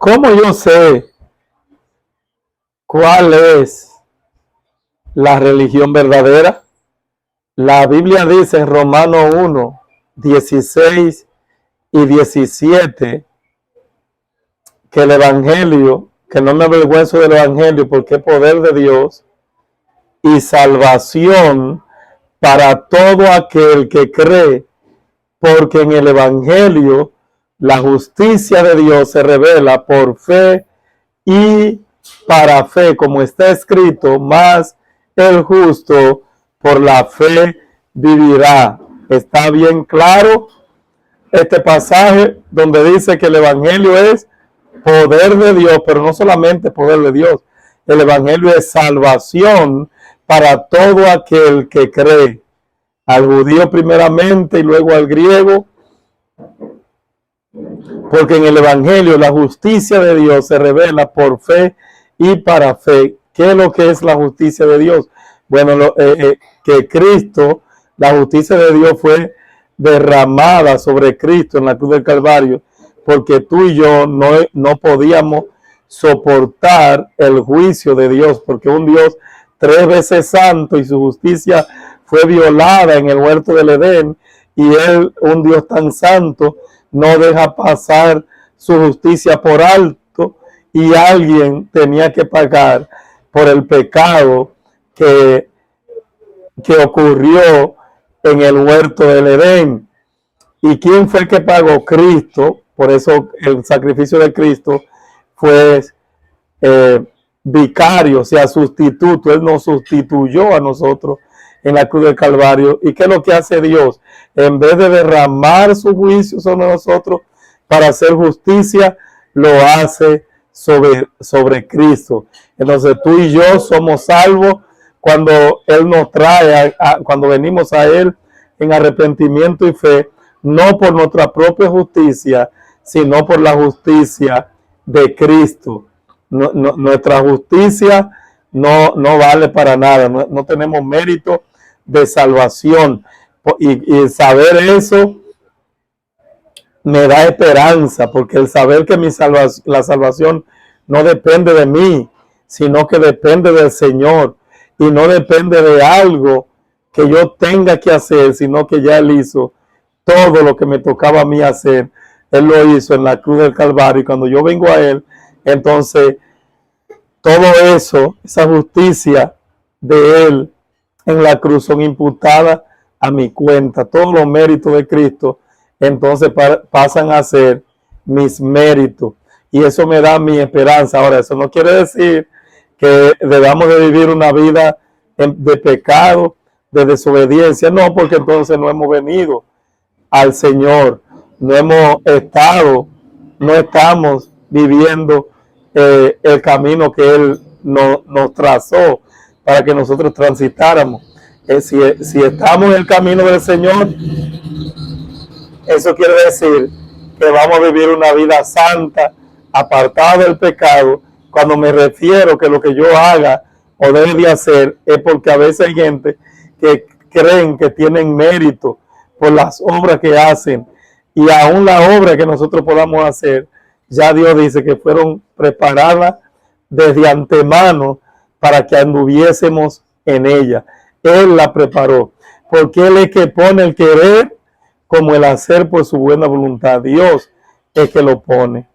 ¿Cómo yo sé cuál es la religión verdadera? La Biblia dice en Romanos 1, 16 y 17 que el Evangelio, que no me avergüenzo del Evangelio porque es poder de Dios y salvación para todo aquel que cree, porque en el Evangelio la justicia de Dios se revela por fe y para fe, como está escrito, más el justo por la fe vivirá. Está bien claro este pasaje donde dice que el Evangelio es poder de Dios, pero no solamente poder de Dios, el Evangelio es salvación para todo aquel que cree, al judío primeramente y luego al griego, porque en el Evangelio la justicia de Dios se revela por fe y para fe. ¿Qué es lo que es la justicia de Dios? Bueno, que Cristo, la justicia de Dios fue derramada sobre Cristo en la cruz del Calvario, porque tú y yo no podíamos soportar el juicio de Dios, porque un Dios 3 veces santo y su justicia fue violada en el huerto del Edén, y él, un Dios tan santo, no deja pasar su justicia por alto, y alguien tenía que pagar por el pecado que ocurrió en el huerto del Edén. ¿Y quién fue el que pagó? Cristo. Por eso el sacrificio de Cristo fue vicario, o sea, sustituto. Él nos sustituyó a nosotros en la cruz del Calvario. ¿Y qué es lo que hace Dios? En vez de derramar su juicio sobre nosotros para hacer justicia, lo hace sobre Cristo. Entonces tú y yo somos salvos cuando Él nos trae, cuando venimos a Él en arrepentimiento y fe, no por nuestra propia justicia, sino por la justicia de Cristo. Nuestra justicia no vale para nada, no tenemos mérito de salvación, y saber eso me da esperanza, porque el saber que la salvación no depende de mí, sino que depende del Señor, y no depende de algo que yo tenga que hacer, sino que ya Él hizo todo lo que me tocaba a mí hacer. Él lo hizo en la cruz del Calvario, y cuando yo vengo a Él, entonces todo eso, esa justicia de Él en la cruz son imputadas a mi cuenta. Todos los méritos de Cristo entonces pasan a ser mis méritos, y eso me da mi esperanza. Ahora, eso no quiere decir que debamos de vivir una vida de pecado, de desobediencia, no, porque entonces no hemos venido al Señor, no estamos viviendo el camino que Él nos trazó para que nosotros transitáramos. Si estamos en el camino del Señor, eso quiere decir que vamos a vivir una vida santa, apartada del pecado. Cuando me refiero que lo que yo haga o debe de hacer es porque a veces hay gente que creen que tienen mérito por las obras que hacen, y aún la obra que nosotros podamos hacer, ya Dios dice que fueron preparadas desde antemano para que anduviésemos en ella. Él la preparó, porque Él es que pone el querer como el hacer por su buena voluntad. Dios es que lo pone.